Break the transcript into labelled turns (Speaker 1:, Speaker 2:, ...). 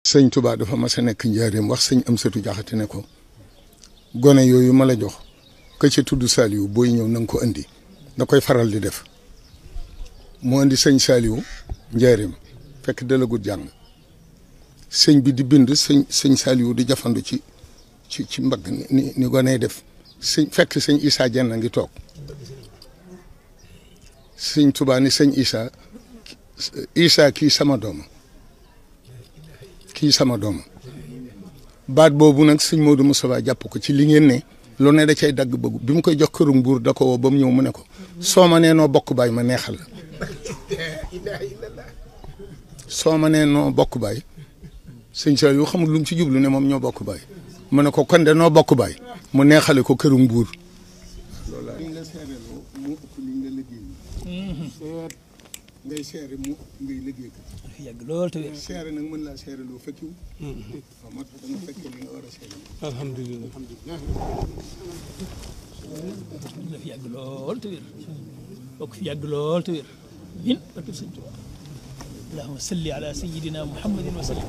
Speaker 1: sëñ Touba dafa mas a nekk njaareem wax sëñ Amsatu Jaxate ne ko gone yooyu ma la jox ka ca tudd Saliou booy ñëw na nga ko andi da koy faral di def mu andi sëñ Saliou njaareem fekk dalagut jàng sëñ bi di bind sëñ Saliou di jafandu ci mbagg ni gone def fekk sëñ Issa Dieng ngi toog sëñ Touba ni sëñ Issa kii sama doom baat boobu nag sëñ Modou Moustapha jàpp ko ci li ngeen ne lu ne da cay dagg bëggu bi mu koy jox këru Mbuur da ko woo ba mu ñëw mu ne ko soo ma nee noo bokk baay ma neexal la soo ma nee noo bokk baay sëñ Saliou xamul lu mu ci jublu ne moom ñoo bokk baay mu ne ko kon de noo bokk baay mu neexale ko këru Mbuur loolu li nga seereloo mu ëpp li nga liggéey ngay seere mu ngay liggéey ko
Speaker 2: yàgg lool te
Speaker 1: seere nag mën laa seereloo fekkiwu waaw moo tax da nga fekkee li nga war a seere
Speaker 2: alhamdulilah daf yàgg lool te wér bokk fi yàgg lool te wér min barke sëñ Tuubaa allahumma salli ala sayyidina muhammadin wa sallim